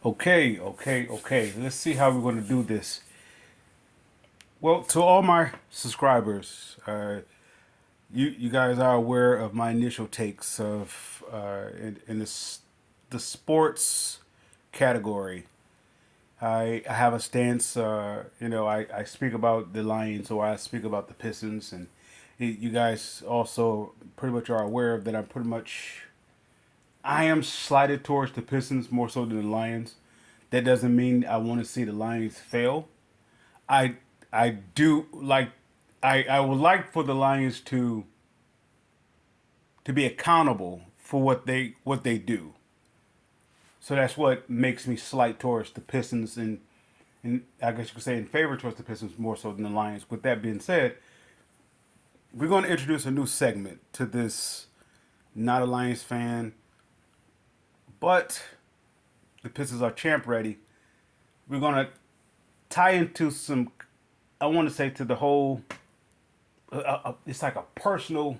Okay. Let's see how we're going to do this. Well, to all my subscribers, you guys are aware of my initial takes of in the sports category. I have a stance. I speak about the Lions or I speak about the Pistons, and you guys also pretty much are aware of that. I am slighted towards the Pistons more so than the Lions. That doesn't mean I want to see the Lions fail. I I do like I would like for the Lions to be accountable for what they do. So that's what makes me slight towards the Pistons and I guess you could say in favor towards the Pistons more so than the Lions. With that being said, we're going to introduce a new segment to this not a Lions fan, but the Pistons are champ ready. We're going to tie into some I want to say to the whole it's like a personal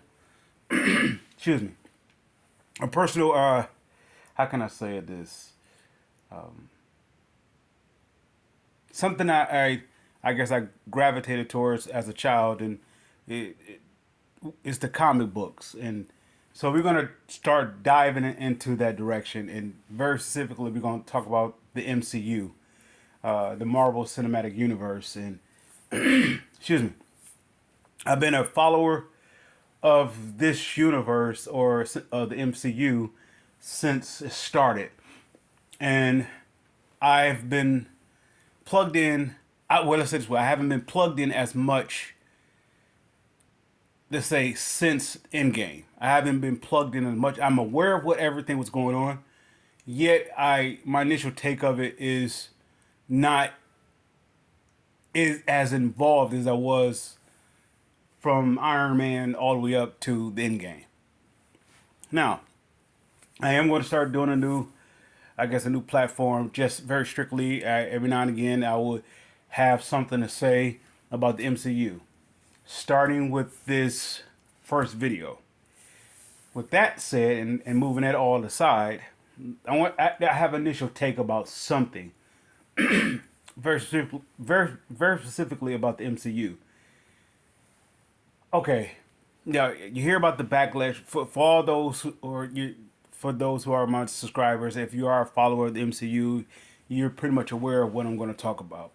excuse me a personal how can I say this something I guess I gravitated towards as a child, and it, it's the comic books, and so we're gonna start diving into that direction, and very specifically we're gonna talk about the MCU, the Marvel Cinematic Universe, and excuse me, I've been a follower of this universe or the MCU since it started, and I've been plugged in. Well, let's say this way: I haven't been plugged in as much, let's say, since Endgame. I haven't been plugged in as much. I'm aware of what everything was going on, yet my initial take of it is not is as involved as I was from Iron Man all the way up to the Endgame. Now, I am going to start doing a new platform, just very strictly. Every now and again, I would have something to say about the MCU, starting with this first video. With that said, and moving that all aside, I have an initial take about something very specifically about the MCU. Okay, now you hear about the backlash for all those for those who are my subscribers. If you are a follower of the MCU, you're pretty much aware of what I'm going to talk about.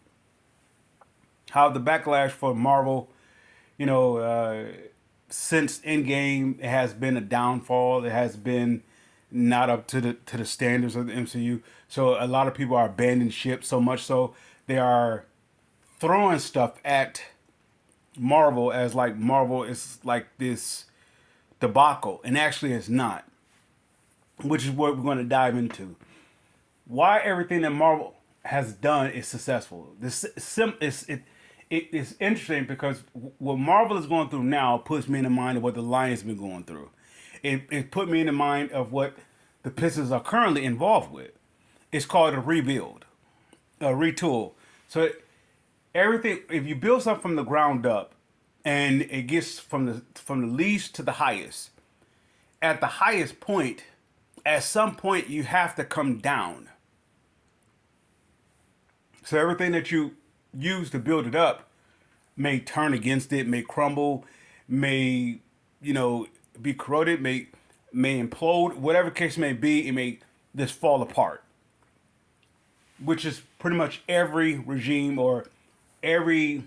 How the backlash for Marvel, you know, since Endgame, it has been a downfall. It has been not up to the standards of the MCU. So a lot of people are abandoning ship. So much so they are throwing stuff at Marvel as like Marvel is like this debacle, and actually it's not. Which is what we're going to dive into. Why everything that Marvel has done is successful. It's interesting because what Marvel is going through now puts me in the mind of what the Lions been going through. It put me in the mind of what the Pistons are currently involved with. It's called a rebuild, a retool. So everything, if you build something from the ground up, and it gets from the least to the highest, at the highest point, at some point you have to come down. So everything that you use to build it up may turn against it, may crumble, may be corroded, may implode, whatever case may be, it may just fall apart. Which is pretty much every regime or every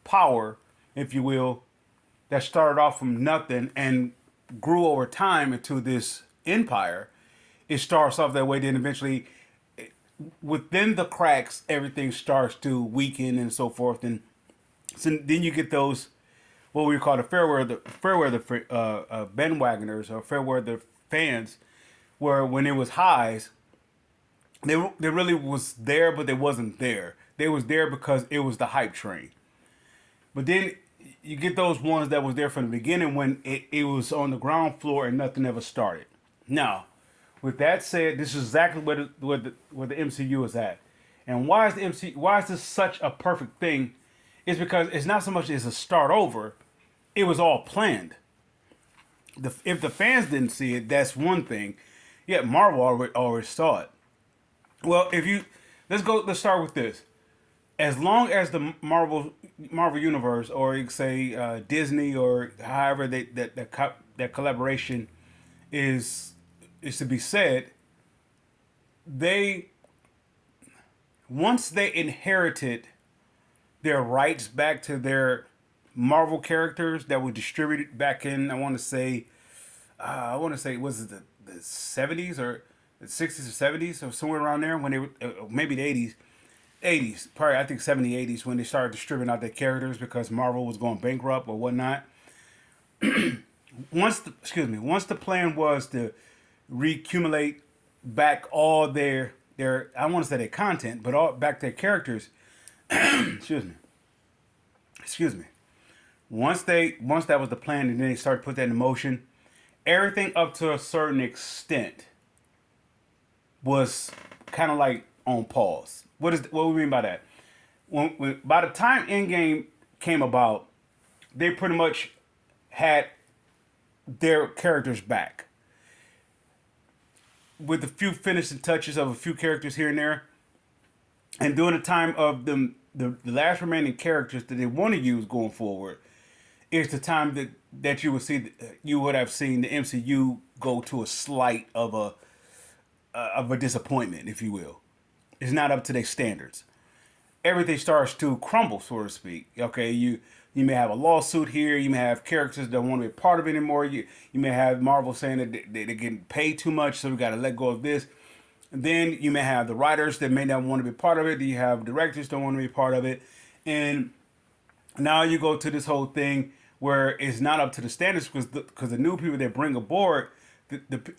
power, if you will, that started off from nothing and grew over time into this empire. It starts off that way, then eventually within the cracks everything starts to weaken and so forth, and so then you get those what we call the fair weather bandwagoners or fair weather fans, where when it was highs, they really was there, but they wasn't there. They was there because it was the hype train. But then you get those ones that was there from the beginning when it was on the ground floor and nothing ever started. Now, with that said, this is exactly where the MCU is at. And why is this such a perfect thing? It's because it's not so much as a start over, it was all planned. If the fans didn't see it, that's one thing. Yeah, Marvel already saw it. Well, if you let's start with this. As long as the Marvel universe, or you could say Disney, or however that collaboration is is to be said, they once they inherited their rights back to their Marvel characters that were distributed back in, I want to say was it the 70s or the 60s or 70s or somewhere around there, when they were maybe the 80s, probably I think 70 80s, when they started distributing out their characters because Marvel was going bankrupt or whatnot. Once the plan was to recumulate back all their I want to say their content, but all back their characters. excuse me, excuse me. Once that was the plan, and then they started to put that in motion, everything up to a certain extent was kind of like on pause. What we mean by that? By the time Endgame came about, they pretty much had their characters back, with a few finishing touches of a few characters here and there. And during the time of the last remaining characters that they want to use going forward is the time that you would have seen the MCU go to a slight of a disappointment, if you will. It's not up to their standards. Everything starts to crumble, so to speak. Okay, you may have a lawsuit here. You may have characters that don't want to be a part of it anymore. You may have Marvel saying that they're getting paid too much, so we got to let go of this. And then you may have the writers that may not want to be part of it. You have directors that don't want to be part of it, and now you go to this whole thing where it's not up to the standards because the new people that bring aboard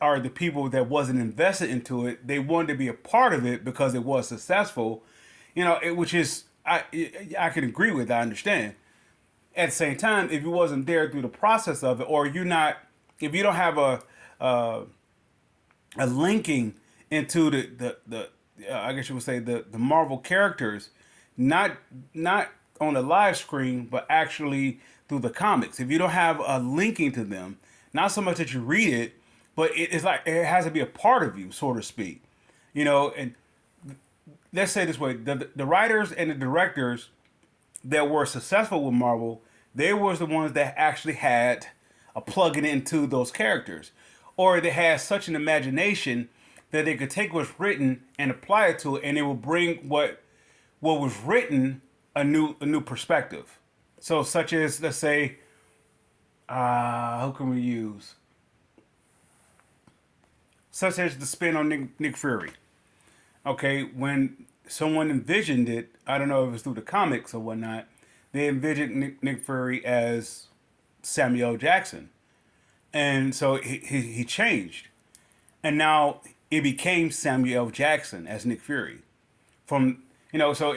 are the people that wasn't invested into it. They wanted to be a part of it because it was successful, which is I can agree with. I understand. At the same time, if you wasn't there through the process of it, or if you don't have a, a linking into the I guess you would say the Marvel characters, not not on the live screen, but actually through the comics. If you don't have a linking to them, not so much that you read it, but it's like it has to be a part of you, so to speak. And let's say this way: the writers and the directors that were successful with Marvel, they was the ones that actually had a plug-in into those characters, or they had such an imagination that they could take what's written and apply it to it, and it will bring what was written a new perspective. So, such as, let's say, who can we use? Such as the spin on Nick Fury. Okay, when someone envisioned it, I don't know if it was through the comics or whatnot, they envisioned Nick Fury as Samuel Jackson, and so he changed, and now it became Samuel Jackson as Nick Fury. From so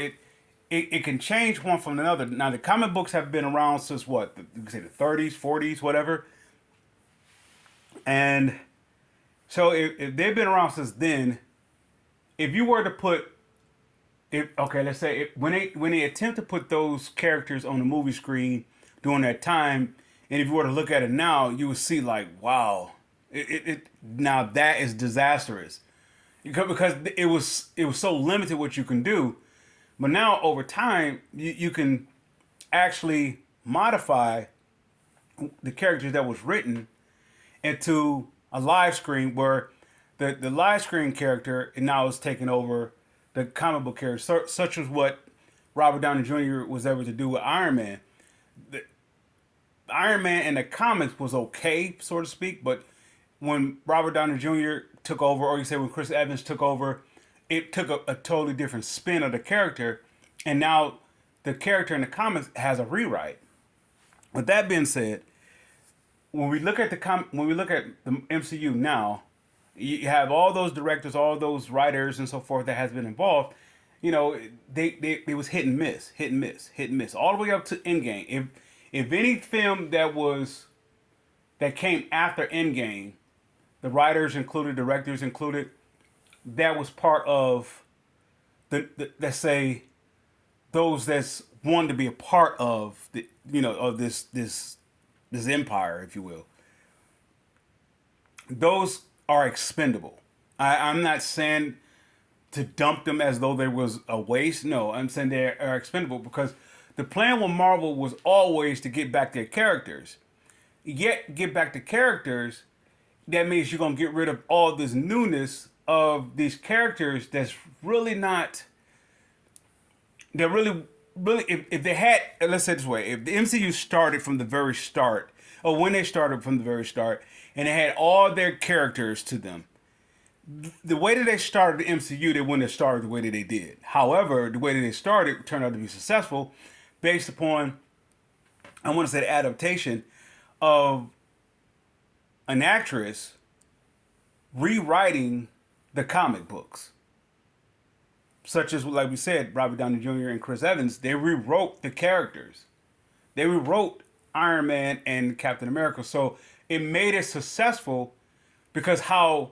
it can change one from another. Now the comic books have been around since what, you could say the 30s, 40s, whatever, and so if they've been around since then, if you were to put if okay, let's say when they attempt to put those characters on the movie screen during that time, and if you were to look at it now, you would see like, wow, now that is disastrous because it was so limited what you can do. But now over time, you can actually modify the characters that was written into a live screen where the live screen character now is taking over the comic book character, such as what Robert Downey Jr. was able to do with Iron Man. The Iron Man in the comics was okay, so to speak, but when Robert Downey Jr. took over, or you say when Chris Evans took over, it took a totally different spin of the character, and now the character in the comics has a rewrite. With that being said, when we look at the MCU now, you have all those directors, all those writers, and so forth that has been involved. They was hit and miss, hit and miss, hit and miss, all the way up to Endgame. If any film that came after Endgame, the writers included, directors included, that was part of the let's say those that's wanted to be a part of of this empire, if you will. Those are expendable. I'm not saying to dump them as though there was a waste. No, I'm saying they are expendable because the plan with Marvel was always to get back their characters. Yet get back the characters, that means you're gonna get rid of all this newness of these characters that's really not. They're really, if they had, let's say it this way, if the MCU started from the very start, or when they started from the very start, and they had all their characters to them, the way that they started the MCU, they wouldn't have started the way that they did. However, the way that they started turned out to be successful based upon, I want to say, the adaptation of an actress rewriting the comic books. Such as, like we said, Robert Downey Jr. and Chris Evans, they rewrote the characters. They rewrote Iron Man and Captain America. So it made it successful because how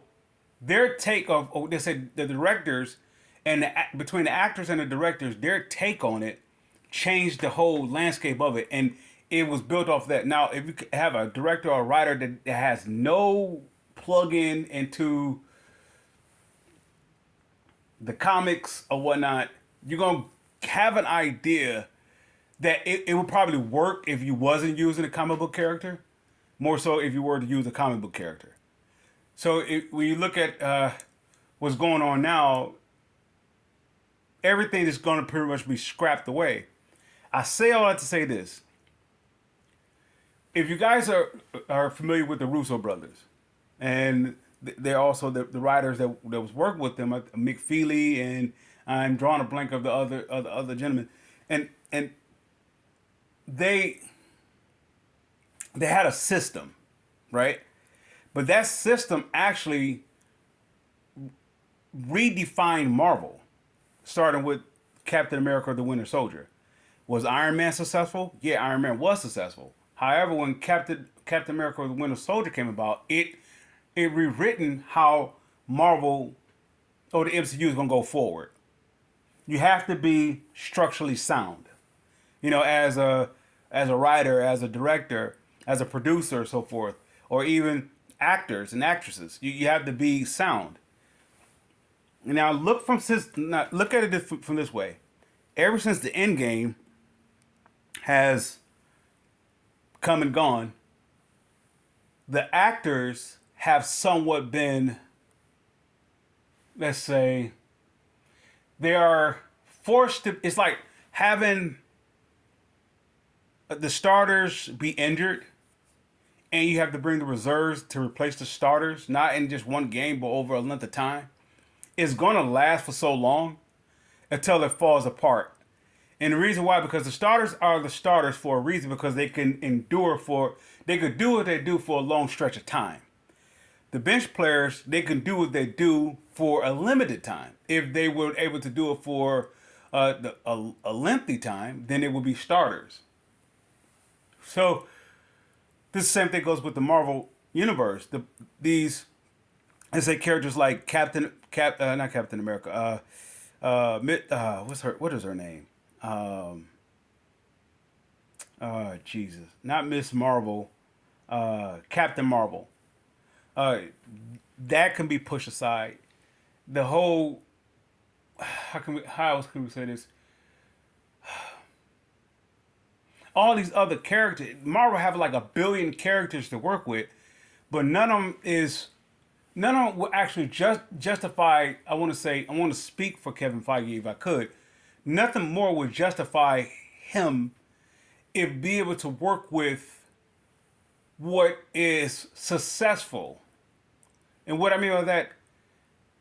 their take of, oh, they said the directors and between the actors and the directors, their take on it changed the whole landscape of it. And it was built off that. Now, if you have a director or a writer that has no plug in into the comics or whatnot, you're going to have an idea that it would probably work if you wasn't using a comic book character, more so if you were to use a comic book character. So when you look at what's going on now, everything is going to pretty much be scrapped away. I say all that to say this. If you guys are familiar with the Russo brothers, and they're also the writers that was working with them, Mick Feely, and I'm drawing a blank of the other gentlemen, and they had a system, right? But that system actually redefined Marvel, starting with Captain America: The Winter Soldier. Was Iron Man successful? Yeah, Iron Man was successful. However, when Captain America: The Winter Soldier came about, it rewritten how Marvel or the MCU is gonna go forward. You have to be structurally sound, as a writer, as a director, as a producer, so forth, or even actors and actresses. You have to be sound. Now look at it from this way. Ever since the end game has come and gone, the actors have somewhat been, let's say, they are forced to, it's like having the starters be injured and you have to bring the reserves to replace the starters, not in just one game, but over a length of time. It's going to last for so long until it falls apart. And the reason why, because the starters are the starters for a reason, because they can they could do what they do for a long stretch of time. The bench players, they can do what they do for a limited time. If they were able to do it for a lengthy time, then it would be starters. So this same thing goes with the Marvel universe. These, let's say, characters like not Captain America. What is her name? Jesus, not Miss Marvel. Captain Marvel. That can be pushed aside. The whole, how else can we say this? All these other characters, Marvel have like 1 billion characters to work with, but none of them will actually justify. I want to speak for Kevin Feige if I could. Nothing more would justify him if be able to work with what is successful. And what I mean by that,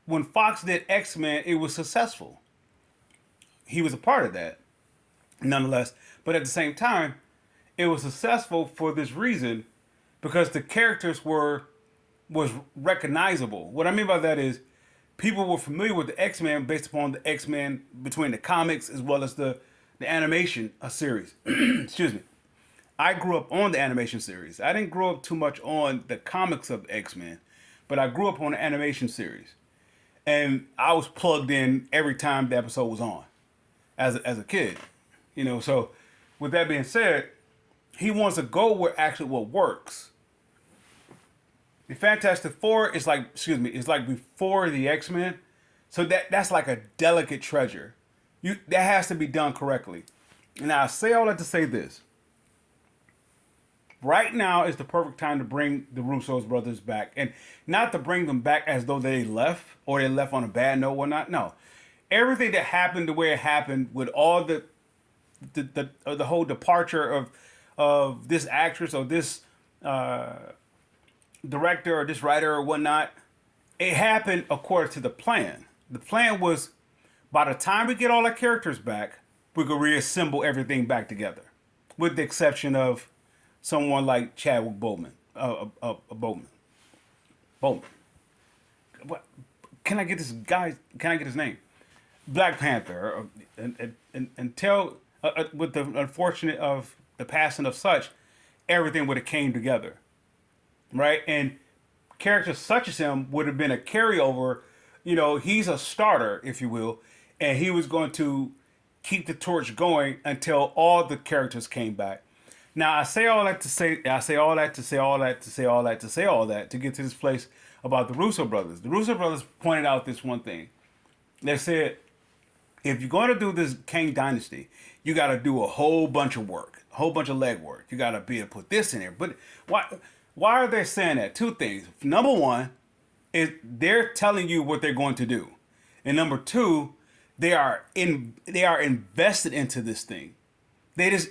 when Fox did X-Men, it was successful. He was a part of that, nonetheless. But at the same time, it was successful for this reason, because the characters was recognizable. What I mean by that is, people were familiar with the X-Men based upon the X-Men between the comics as well as the animation series. Excuse me. I grew up on the animation series. I didn't grow up too much on the comics of X-Men, but I grew up on the animation series. And I was plugged in every time the episode was on as a kid. So with that being said, he wants to go where actually what works. The Fantastic Four is like before the X-Men. So that's like a delicate treasure. That has to be done correctly. Now I say all that to say this. Right now is the perfect time to bring the Russo's brothers back, and not to bring them back as though they left or they left on a bad note or not. No, everything that happened the way it happened, with all the whole departure of this actress or this uh, director or this writer or whatnot, it happened according to the plan. The plan was, by the time we get all our characters back, we could reassemble everything back together, with the exception of someone like Chadwick Boseman. Bowman. What? Can I get this guy? Can I get his name? Black Panther. Until with the unfortunate of the passing of such, everything would have came together, right? And characters such as him would have been a carryover. You know, he's a starter, if you will, and he was going to keep the torch going until all the characters came back. Now I say all that to say I say all that to say all that to say all that to say all that to get to this place about the Russo brothers. The Russo brothers pointed out this one thing. They said, if you're going to do this Kang Dynasty, you got to do a whole bunch of work, a whole bunch of legwork. You got to be able to put this in there. But why are they saying that? Two things. Number one is they're telling you what they're going to do, and number two, they are invested into this thing. They just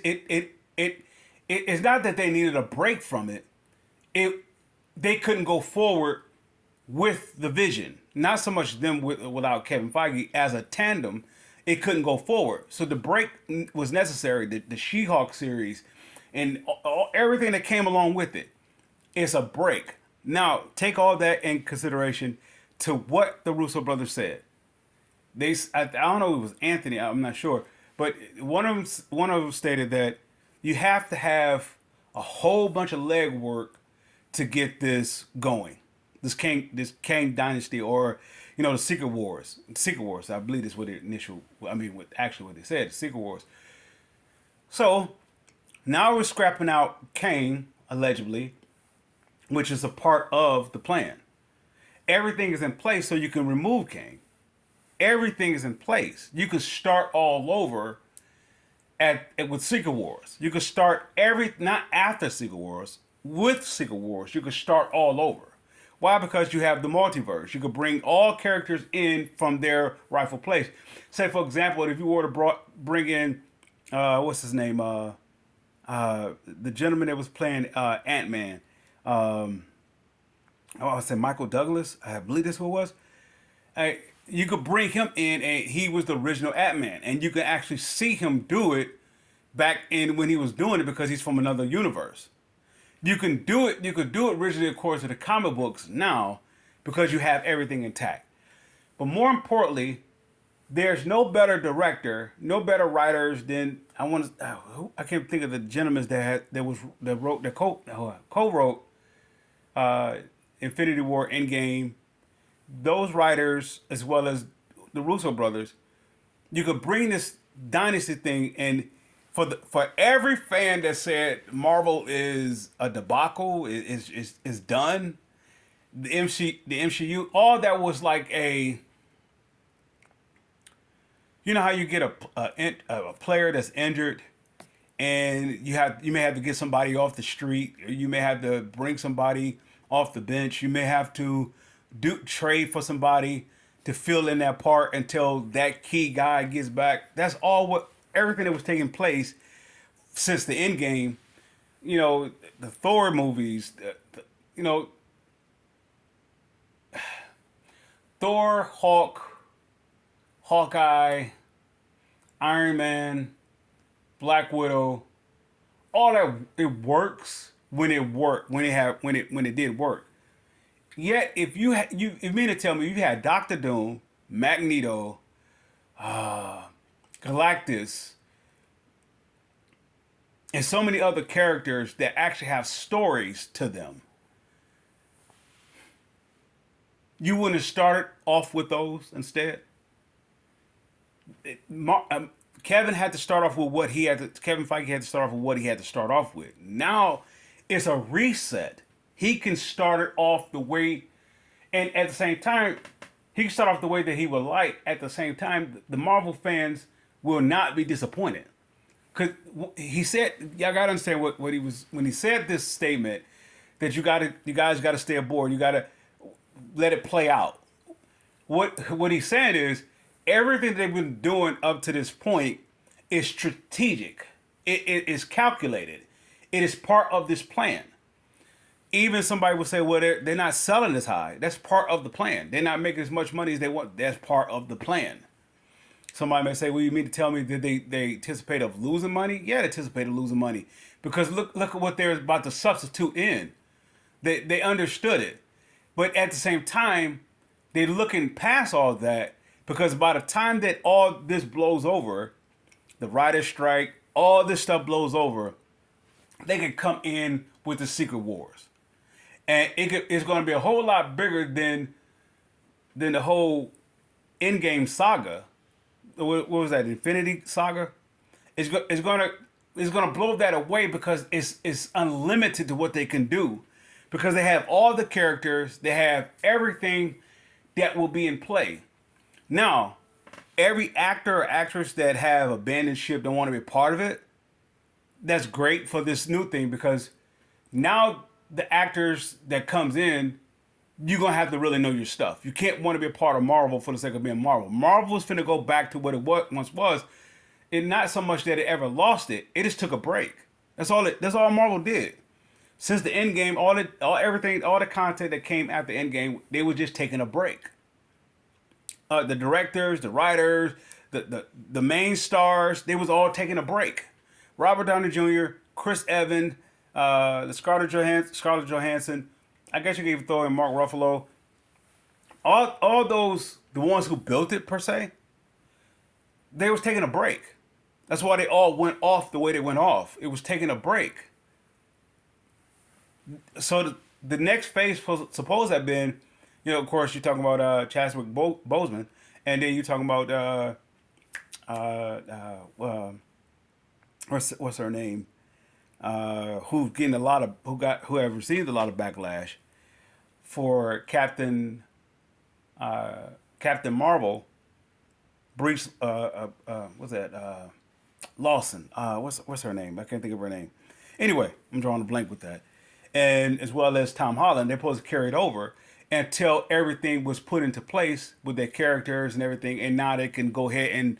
it's not that they needed a break from it. They couldn't go forward with the vision. Not so much them without Kevin Feige as a tandem. It couldn't go forward. So the break was necessary. The She-Hulk series and everything that came along with it. It's a break. Now take all that in consideration to what the Russo brothers said. I don't know if it was Anthony. I'm not sure, but one of them stated that you have to have a whole bunch of legwork to get this going. This Kang Dynasty, or the Secret Wars. Secret Wars, I believe is what the initial. I mean, what they said, Secret Wars. So now we're scrapping out Kang allegedly, which is a part of the plan. Everything is in place so you can remove Kang. Everything is in place. You can start all over with Secret Wars. You can start not after Secret Wars, with Secret Wars. You can start all over. Why? Because you have the multiverse. You could bring all characters in from their rightful place. Say, for example, if you were to bring in, what's his name? The gentleman that was playing Ant-Man. I said Michael Douglas. I believe this what it was. You could bring him in, and he was the original Ant-Man, and you can actually see him do it back in when he was doing it because he's from another universe. You can do it. You could do it originally, of course, in the comic books now because you have everything intact. But more importantly, there's no better director, no better writers than I can't think of the gentlemen that co-wrote Infinity War, Endgame. Those writers, as well as the Russo brothers, you could bring this dynasty thing, and for every fan that said Marvel is a debacle, is done, the MCU, all that was like a, how you get a player that's injured, and you may have to get somebody off the street, or you may have to bring somebody off the bench, you may have to trade for somebody to fill in that part until that key guy gets back. That's everything that was taking place since the end game. The Thor movies, Thor, Hulk, Hawkeye, Iron Man, Black Widow, all that, it works when it did work. Yet, if you mean to tell me you had Doctor Doom, Magneto, Galactus, and so many other characters that actually have stories to them, you wouldn't have started off with those instead? Kevin had to start off with what he had to. Kevin Feige had to start off with what he had to start off with. Now it's a reset. He can start it off the way, and at the same time, he can start off the way that he would like. At the same time, the Marvel fans will not be disappointed. Because he said, y'all gotta understand what he was when he said this statement that you guys gotta stay aboard. You gotta let it play out. What he's saying is everything they've been doing up to this point is strategic. It is calculated. It is part of this plan. Even somebody would say, well, they're not selling as high. That's part of the plan. They're not making as much money as they want. That's part of the plan. Somebody may say, well, you mean to tell me that they anticipate of losing money? Yeah, they anticipate of losing money. Because look at what they're about to substitute in. They understood it. But at the same time, they're looking past all that because by the time that all this blows over, the writer's strike, all this stuff blows over, they can come in with the Secret Wars. And it's going to be a whole lot bigger than the whole Endgame saga. What was that? Infinity Saga. It's going to blow that away because it's unlimited to what they can do, because they have all the characters, they have everything that will be in play. Now, every actor or actress that have abandoned ship don't want to be part of it. That's great for this new thing because now the actors that comes in, you're going to have to really know your stuff. You can't want to be a part of Marvel for the sake of being Marvel. Marvel's finna go back to what it once was. And not so much that it ever lost it. It just took a break. That's all Marvel did. Since the Endgame, all the content that came after Endgame, they were just taking a break. The directors, the writers, the main stars, they was all taking a break. Robert Downey Jr., Chris Evans, the Scarlett Johansson. I guess you can even throw in Mark Ruffalo. All those, the ones who built it per se, they was taking a break. That's why they all went off the way they went off. It was taking a break. So the next phase supposed to have been, of course, you're talking about Chadwick Boseman, and then you're talking about what's her name? Who's getting who have received a lot of backlash for Captain Marvel, Brie, what's that? Lawson. What's her name? I can't think of her name. Anyway, I'm drawing a blank with that. And as well as Tom Holland, they're supposed to carry it over until everything was put into place with their characters and everything, and now they can go ahead and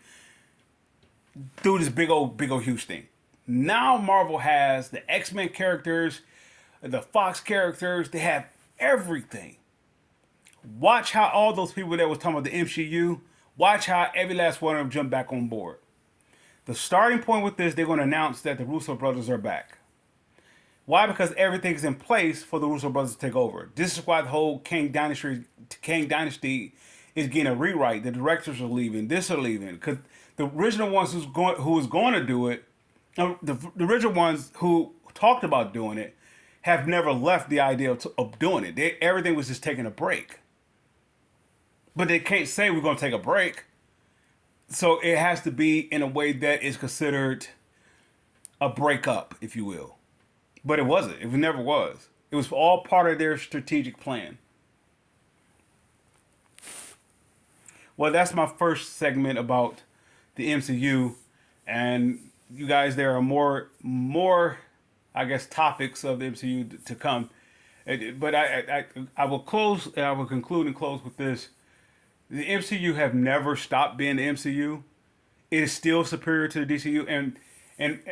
do this big old huge thing. Now Marvel has the X-Men characters, the Fox characters, they have everything. Watch how all those people that was talking about the MCU, watch how every last one of them jump back on board. The starting point with this, they're going to announce that the Russo brothers are back. Why? Because everything is in place for the Russo brothers to take over. This is why the whole Kang Dynasty is getting a rewrite. The directors are leaving. This are leaving. Because the original ones who was going to do it, the original ones who talked about doing it, have never left the idea of doing it. Everything was just taking a break. But they can't say we're going to take a break. So it has to be in a way that is considered a breakup, if you will. But it wasn't. It never was. It was all part of their strategic plan. Well, that's my first segment about the MCU. And you guys, there are more, I guess, topics of the MCU to come. But I will conclude and close with this. The MCU have never stopped being the MCU. It is still superior to the DCU, and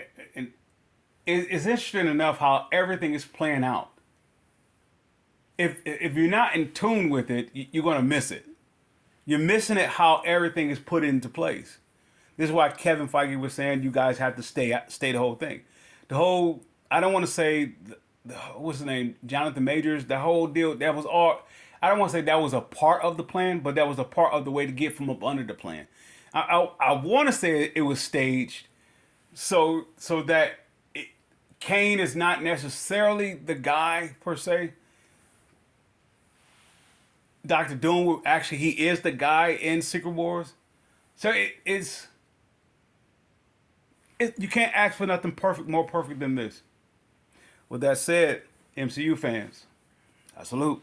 it's interesting enough how everything is playing out. If you're not in tune with it, you're gonna miss it. You're missing it how everything is put into place. This is why Kevin Feige was saying you guys have to stay the whole thing. I don't want to say what's his name, Jonathan Majors. The whole deal that was all. I don't want to say that was a part of the plan, but that was a part of the way to get from up under the plan. I want to say it was staged, so that Kane is not necessarily the guy per se. Doctor Doom, actually, he is the guy in Secret Wars. So you can't ask for nothing more perfect than this. With that said, MCU fans, I salute.